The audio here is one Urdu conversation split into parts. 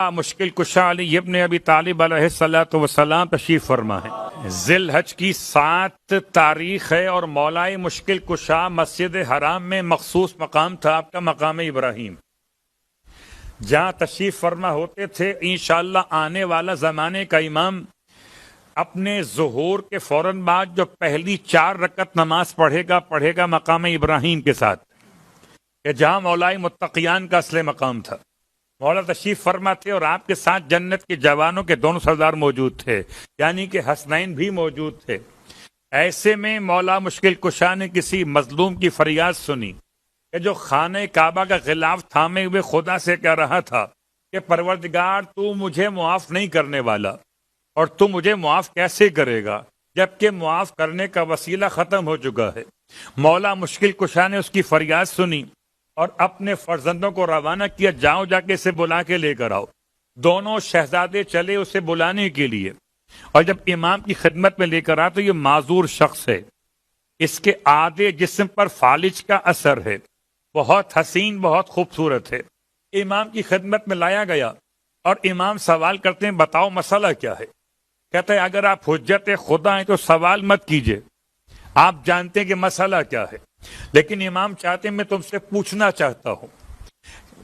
مشکل کشا علی ابن ابی طالب علیہ الصلوۃ والسلام تشریف فرما ہے۔ ذی الحج کی 7 تاریخ ہے اور مولائے مشکل کشا مسجد حرام میں مخصوص مقام تھا آپ کا، مقام ابراہیم، جہاں تشریف فرما ہوتے تھے۔ انشاءاللہ آنے والا زمانے کا امام اپنے ظہور کے فوراً بعد جو پہلی 4 رکعت نماز پڑھے گا مقام ابراہیم کے ساتھ، کہ جہاں مولائے متقیان کا اصل مقام تھا۔ مولا تشریف فرما تھے اور آپ کے ساتھ جنت کے جوانوں کے دونوں سردار موجود تھے، یعنی کہ حسنین بھی موجود تھے۔ ایسے میں مولا مشکل کشا نے کسی مظلوم کی فریاد سنی کہ جو خانہ کعبہ کا غلاف تھامے ہوئے خدا سے کہہ رہا تھا کہ پروردگار تو مجھے معاف نہیں کرنے والا، اور تو مجھے معاف کیسے کرے گا جبکہ معاف کرنے کا وسیلہ ختم ہو چکا ہے۔ مولا مشکل کشا نے اس کی فریاد سنی اور اپنے فرزندوں کو روانہ کیا، جاؤ جا کے اسے بلا کے لے کر آؤ۔ دونوں شہزادے چلے اسے بلانے کے لیے، اور جب امام کی خدمت میں لے کر آئے تو یہ معذور شخص ہے، اس کے آدھے جسم پر فالج کا اثر ہے، بہت حسین، بہت خوبصورت ہے۔ امام کی خدمت میں لایا گیا اور امام سوال کرتے ہیں بتاؤ مسئلہ کیا ہے؟ کہتا ہے اگر آپ حجت خدا ہیں تو سوال مت کیجئے، آپ جانتے ہیں کہ مسئلہ کیا ہے، لیکن امام چاہتے ہیں میں تم سے پوچھنا چاہتا ہوں۔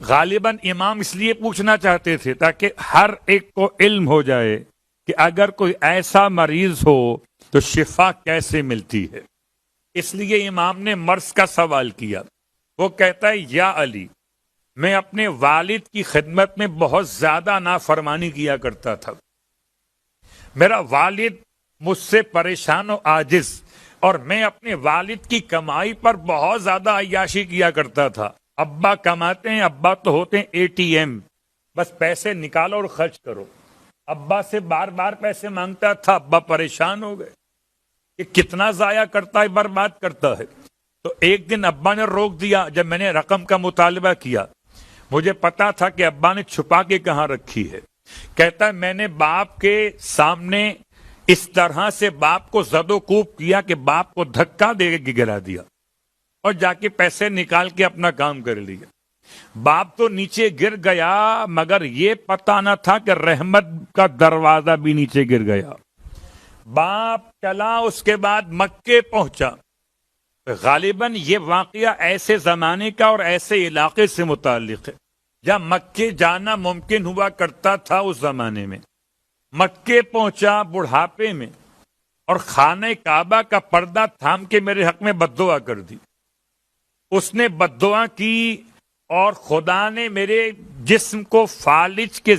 غالباً امام اس لیے پوچھنا چاہتے تھے تاکہ ہر ایک کو علم ہو جائے کہ اگر کوئی ایسا مریض ہو تو شفا کیسے ملتی ہے۔ اس لیے امام نے مرض کا سوال کیا۔ وہ کہتا ہے یا علی، میں اپنے والد کی خدمت میں بہت زیادہ نافرمانی کیا کرتا تھا، میرا والد مجھ سے پریشان و عاجز، اور میں اپنے والد کی کمائی پر بہت زیادہ عیاشی کیا کرتا تھا۔ ابا کماتے ہیں، ابا تو ہوتے ہیں ATM، بس پیسے نکالو اور خرچ کرو۔ ابا سے بار بار پیسے مانگتا تھا، ابا پریشان ہو گئے کہ کتنا ضائع کرتا ہے، برباد کرتا ہے۔ تو ایک دن ابا نے روک دیا۔ جب میں نے رقم کا مطالبہ کیا، مجھے پتا تھا کہ ابا نے چھپا کے کہاں رکھی ہے۔ کہتا ہے میں نے باپ کے سامنے اس طرح سے باپ کو زد و کوب کیا کہ باپ کو دھکا دے کے گرا دیا اور جا کے پیسے نکال کے اپنا کام کر لیا۔ باپ تو نیچے گر گیا، مگر یہ پتا نہ تھا کہ رحمت کا دروازہ بھی نیچے گر گیا۔ باپ چلا، اس کے بعد مکے پہنچا۔ غالباً یہ واقعہ ایسے زمانے کا اور ایسے علاقے سے متعلق ہے جہاں مکے جانا ممکن ہوا کرتا تھا اس زمانے میں۔ مکے پہنچا بڑھاپے میں، اور خانہ کعبہ کا پردہ تھام کے میرے حق میں بد دعا کر دی۔ اس نے بد دعا کی اور خدا نے میرے جسم کو فالج کے